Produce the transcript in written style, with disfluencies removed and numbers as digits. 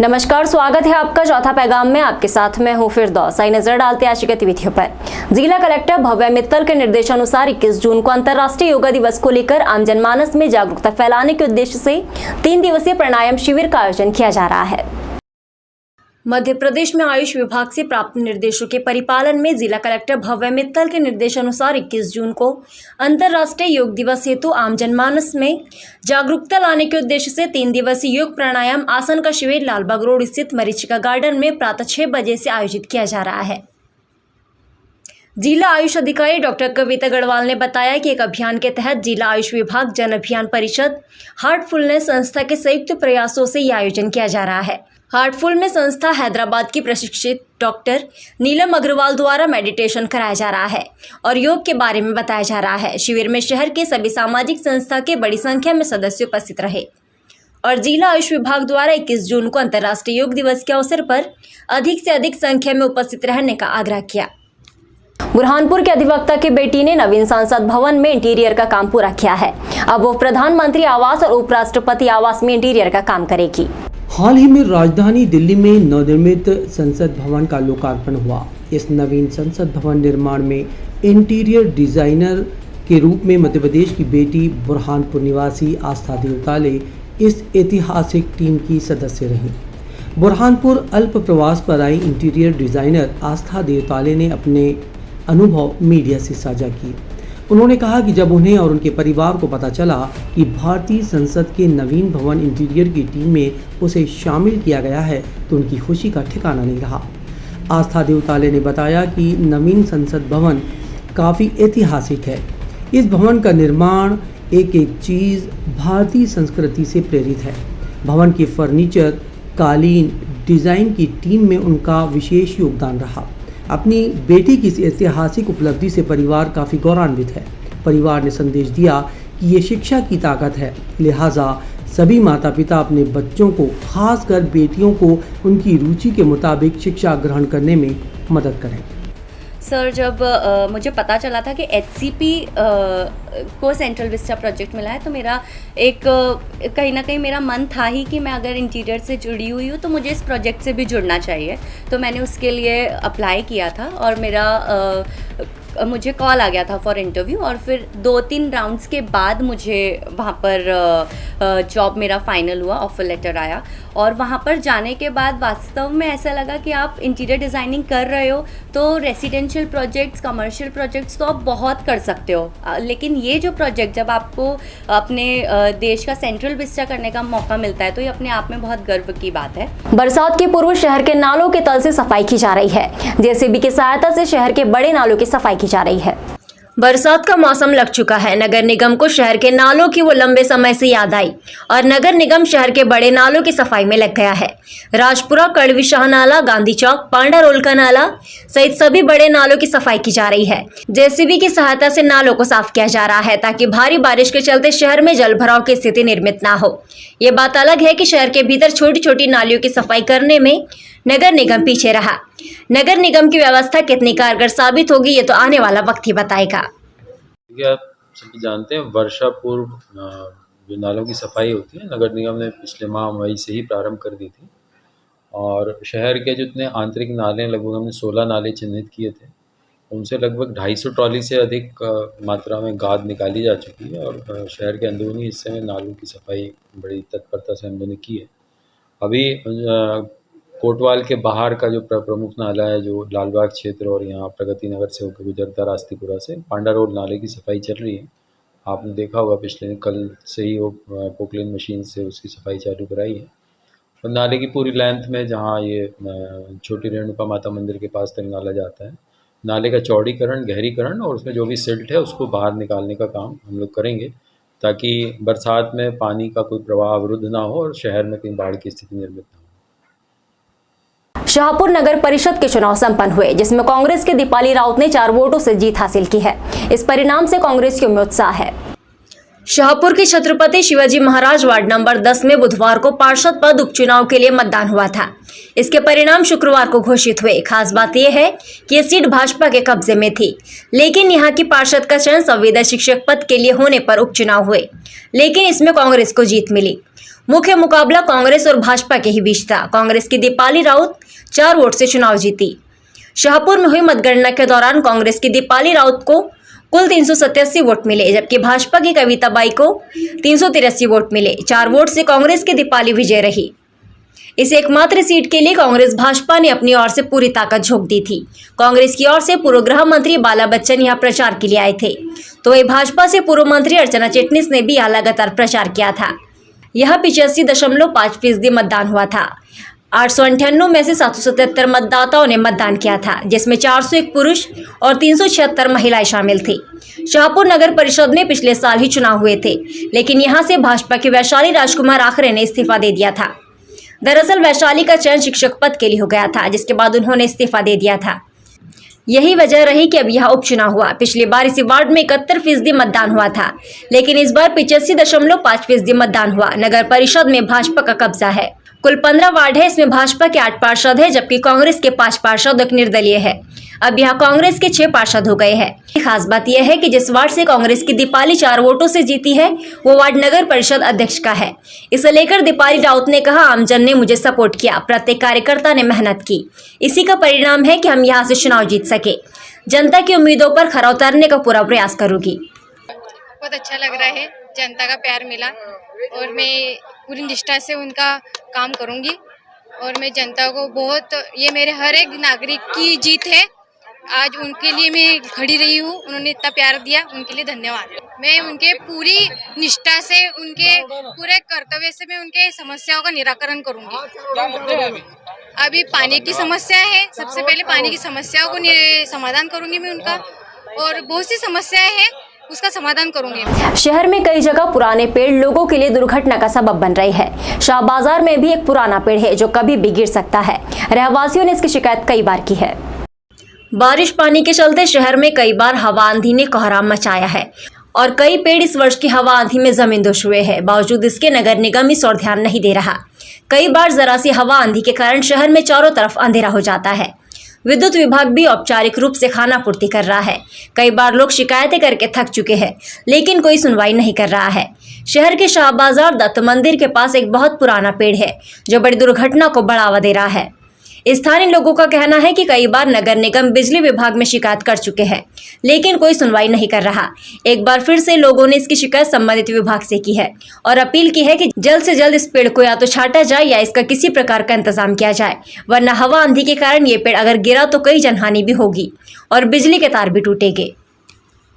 नमस्कार, स्वागत है आपका चौथा पैगाम में। आपके साथ मैं हूं फिरदौस। आई नजर डालते आज की गतिविधियों पर। जिला कलेक्टर भव्या मित्तल के निर्देशानुसार 21 जून को अंतर्राष्ट्रीय योगा दिवस को लेकर आम जनमानस में जागरूकता फैलाने के उद्देश्य से 3 दिवसीय प्राणायाम शिविर का आयोजन किया जा रहा है। मध्य प्रदेश में आयुष विभाग से प्राप्त निर्देशों के परिपालन में जिला कलेक्टर भव्या मित्तल के निर्देशानुसार 21 जून को अंतर्राष्ट्रीय योग दिवस हेतु आम जनमानस में जागरूकता लाने के उद्देश्य से 3 दिवसीय योग प्राणायाम आसन का शिविर लालबाग रोड स्थित मरीचिका गार्डन में प्रातः 6 बजे से आयोजित किया जा रहा है। जिला आयुष अधिकारी डॉक्टर कविता गढ़वाल ने बताया कि एक अभियान के तहत जिला आयुष विभाग जन अभियान परिषद हार्टफुलनेस संस्था के संयुक्त प्रयासों से यह आयोजन किया जा रहा है। हार्टफुलनेस संस्था हैदराबाद की प्रशिक्षित डॉक्टर नीलम अग्रवाल द्वारा मेडिटेशन कराया जा रहा है और योग के बारे में बताया जा रहा है। शिविर में शहर के सभी सामाजिक संस्था के बड़ी संख्या में सदस्य उपस्थित रहे और जिला आयुष विभाग द्वारा 21 जून को अंतर्राष्ट्रीय योग दिवस के अवसर पर अधिक से अधिक संख्या में उपस्थित रहने का आग्रह किया। बुरहानपुर के अधिवक्ता की बेटी ने नवीन संसद भवन में इंटीरियर का काम पूरा किया है। अब वो प्रधानमंत्री आवास और उपराष्ट्रपति आवास में इंटीरियर का काम करेगी। हाल ही में राजधानी दिल्ली में नवनिर्मित संसद भवन का लोकार्पण हुआ। इस नवीन संसद भवन निर्माण में इंटीरियर डिजाइनर के रूप में मध्य प्रदेश की बेटी बुरहानपुर निवासी आस्था देवताले इस ऐतिहासिक टीम की सदस्य रहीं। बुरहानपुर अल्प प्रवास पर आई इंटीरियर डिजाइनर आस्था देवताले ने अपने अनुभव मीडिया से साझा किए। उन्होंने कहा कि जब उन्हें और उनके परिवार को पता चला कि भारतीय संसद के नवीन भवन इंटीरियर की टीम में उसे शामिल किया गया है तो उनकी खुशी का ठिकाना नहीं रहा। आस्था देवताले ने बताया कि नवीन संसद भवन काफ़ी ऐतिहासिक है। इस भवन का निर्माण एक एक चीज़ भारतीय संस्कृति से प्रेरित है। भवन के फर्नीचर, कालीन, डिज़ाइन की टीम में उनका विशेष योगदान रहा। अपनी बेटी की इस ऐतिहासिक उपलब्धि से परिवार काफ़ी गौरवान्वित है। परिवार ने संदेश दिया कि ये शिक्षा की ताकत है, लिहाजा सभी माता पिता अपने बच्चों को, खासकर बेटियों को, उनकी रुचि के मुताबिक शिक्षा ग्रहण करने में मदद करें। सर, जब मुझे पता चला था कि HCP को सेंट्रल विस्टा प्रोजेक्ट मिला है तो मेरा एक कहीं ना कहीं मेरा मन था ही कि मैं अगर इंटीरियर से जुड़ी हुई हूँ तो मुझे इस प्रोजेक्ट से भी जुड़ना चाहिए। तो मैंने उसके लिए अप्लाई किया था और मुझे कॉल आ गया था फॉर इंटरव्यू और फिर 2-3 राउंड्स के बाद मुझे वहाँ पर जॉब मेरा फाइनल हुआ, ऑफर लेटर आया और वहाँ पर जाने के बाद वास्तव में ऐसा लगा कि आप इंटीरियर डिज़ाइनिंग कर रहे हो तो रेसिडेंशियल प्रोजेक्ट्स, कमर्शियल प्रोजेक्ट्स तो आप बहुत कर सकते हो, लेकिन ये जो प्रोजेक्ट जब आपको अपने देश का सेंट्रल विस्टा करने का मौका मिलता है तो ये अपने आप में बहुत गर्व की बात है। बरसात के पूर्व शहर के नालों के तल से सफाई की जा रही है। JCB की सहायता से शहर के बड़े नालों की सफाई की जा रही है। बरसात का मौसम लग चुका है। नगर निगम को शहर के नालों की वो लंबे समय से याद आई और नगर निगम शहर के बड़े नालों की सफाई में लग गया है। राजपुरा, कड़वी शाह नाला, गांधी चौक, पांडा रोल का नाला सहित सभी बड़े नालों की सफाई की जा रही है। JCB की सहायता से नालों को साफ किया जा रहा है ताकि भारी बारिश के चलते शहर में जल भराव की स्थिति निर्मित ना हो। ये बात अलग है कि शहर के भीतर छोटी छोटी नालियों की सफाई करने में नगर निगम पीछे रहा। नगर निगम की व्यवस्था कितनी कारगर साबित होगी ये तो आने वाला वक्त ही बताएगा। आप सभी जानते हैं वर्षा पूर्व जो नालों की सफाई होती है नगर निगम ने पिछले माह मई से ही प्रारंभ कर दी थी और शहर के जितने आंतरिक नाले लगभग हमने 16 नाले चिन्हित किए थे, उनसे लगभग 250 ट्रॉली से अधिक मात्रा में गाद निकाली जा चुकी है और शहर के अंदरूनी हिस्से में नालों की सफाई बड़ी तत्परता से हम लोगों ने की है। अभी कोटवाल के बाहर का जो प्रमुख नाला है जो लालबाग क्षेत्र और यहाँ प्रगति नगर से होकर गुजरता रास्तीपुरा से पांडा रोड नाले की सफाई चल रही है। आपने देखा होगा पिछले कल से ही वो पोकलेन मशीन से उसकी सफाई चालू कराई है और नाले की पूरी लेंथ में जहाँ ये छोटी रेणुका माता मंदिर के पास तक नाला जाता है, नाले का चौड़ीकरण, गहरीकरण और उसमें जो भी सिल्ट है उसको बाहर निकालने का काम हम लोग करेंगे ताकि बरसात में पानी का कोई प्रवाह अवरुद्ध ना हो और शहर में कहीं बाढ़ की स्थिति निर्मित ना हो। शाहपुर नगर परिषद के चुनाव संपन्न हुए जिसमें कांग्रेस के दीपाली राउत ने 4 वोटों से जीत हासिल की है। इस परिणाम से कांग्रेसियों में उत्साह है। शाहपुर के छत्रपति शिवाजी महाराज वार्ड नंबर 10 में बुधवार को पार्षद पद उपचुनाव के लिए मतदान हुआ था। इसके परिणाम शुक्रवार को घोषित हुए। खास बात यह है कि ये सीट भाजपा के कब्जे में थी, लेकिन यहाँ की पार्षद का चयन संविदा शिक्षक पद के लिए होने पर उपचुनाव हुए, लेकिन इसमें कांग्रेस को जीत मिली। मुख्य मुकाबला कांग्रेस और भाजपा के ही बीच था। कांग्रेस की दीपाली राउत 4 वोट से चुनाव जीती। शाहपुर में हुई मतगणना के दौरान कांग्रेस की दीपाली राउत को कुल 387 वोट मिले, जबकि भाजपा की कविता बाई को 383 वोट मिले। 4 वोट से कांग्रेस की दीपाली विजय रही। इस एकमात्र सीट के लिए कांग्रेस भाजपा ने अपनी ओर से पूरी ताकत झोंक दी थी। कांग्रेस की ओर से पूर्व गृह मंत्री बाला बच्चन यहां प्रचार के लिए आए थे, तो वही भाजपा से पूर्व मंत्री अर्चना चिटनिस ने भी यहां लगातार प्रचार किया था। यह 85.5% मतदान हुआ था। 898 में से 777 मतदाताओं ने मतदान किया था, जिसमें 401 पुरुष और 376 महिलाएं शामिल थी। शाहपुर नगर परिषद में पिछले साल ही चुनाव हुए थे, लेकिन यहां से भाजपा के वैशाली राजकुमार आखरे ने इस्तीफा दे दिया था। दरअसल वैशाली का चयन शिक्षक पद के लिए हो गया था, जिसके बाद उन्होंने इस्तीफा दे दिया था। यही वजह रही कि अब यह उपचुनाव हुआ। पिछली बार इसी वार्ड में 71% मतदान हुआ था, लेकिन इस बार 85.5% मतदान हुआ। नगर परिषद में भाजपा का कब्जा है। कुल 15 वार्ड है, इसमें भाजपा के 8 पार्षद है, जबकि कांग्रेस के 5 पार्षद एक निर्दलीय है। अब यहाँ कांग्रेस के 6 पार्षद हो गए हैं। खास बात यह है कि जिस वार्ड से कांग्रेस की दीपाली 4 वोटों से जीती है, वो वार्ड नगर परिषद अध्यक्ष का है। इसे लेकर दीपाली राउत ने कहा, आमजन ने मुझे सपोर्ट किया, प्रत्येक कार्यकर्ता ने मेहनत की, इसी का परिणाम है कि हम यहाँ से चुनाव जीत सके। जनता की उम्मीदों पर खरा उतरने का पूरा प्रयास करूंगी। बहुत अच्छा लग रहा है, जनता का प्यार मिला और मैं पूरी निष्ठा से उनका काम करूंगी और मैं जनता को बहुत, ये मेरे हर एक नागरिक की जीत है। आज उनके लिए मैं खड़ी रही हूँ, उन्होंने इतना प्यार दिया, उनके लिए धन्यवाद। मैं उनके पूरी निष्ठा से, उनके पूरे कर्तव्य से मैं उनके समस्याओं का निराकरण करूंगी। अभी पानी की समस्या है, सबसे पहले पानी की समस्याओं को समाधान करूंगी मैं उनका, और बहुत सी समस्याएं हैं उसका समाधान करूंगी। शहर में कई जगह पुराने पेड़ लोगों के लिए दुर्घटना का सबब बन रही है। शाह बाजार में भी एक पुराना पेड़ है जो कभी भी गिर सकता है। रहवासियों ने इसकी शिकायत कई बार की है। बारिश पानी के चलते शहर में कई बार हवा आंधी ने कोहराम मचाया है और कई पेड़ इस वर्ष की हवा आंधी में जमींदोज हुए हैं। बावजूद इसके नगर निगम इस ओर ध्यान नहीं दे रहा। कई बार जरा सी हवा आंधी के कारण शहर में चारों तरफ अंधेरा हो जाता है। विद्युत विभाग भी औपचारिक रूप से खानापूर्ति कर रहा है। कई बार लोग शिकायतें करके थक चुके हैं, लेकिन कोई सुनवाई नहीं कर रहा है। शहर के शाह बाजार दत्त मंदिर के पास एक बहुत पुराना पेड़ है जो बड़ी दुर्घटना को बढ़ावा दे रहा है। स्थानीय लोगों का कहना है कि कई बार नगर निगम बिजली विभाग में शिकायत कर चुके हैं, लेकिन कोई सुनवाई नहीं कर रहा। एक बार फिर से लोगों ने इसकी शिकायत संबंधित विभाग से की है और अपील की है कि जल्द से जल्द इस पेड़ को या तो छांटा जाए या इसका किसी प्रकार का इंतजाम किया जाए, वरना हवा आंधी के कारण ये पेड़ अगर गिरा तो कई जनहानि भी होगी और बिजली के तार भी टूटेंगे।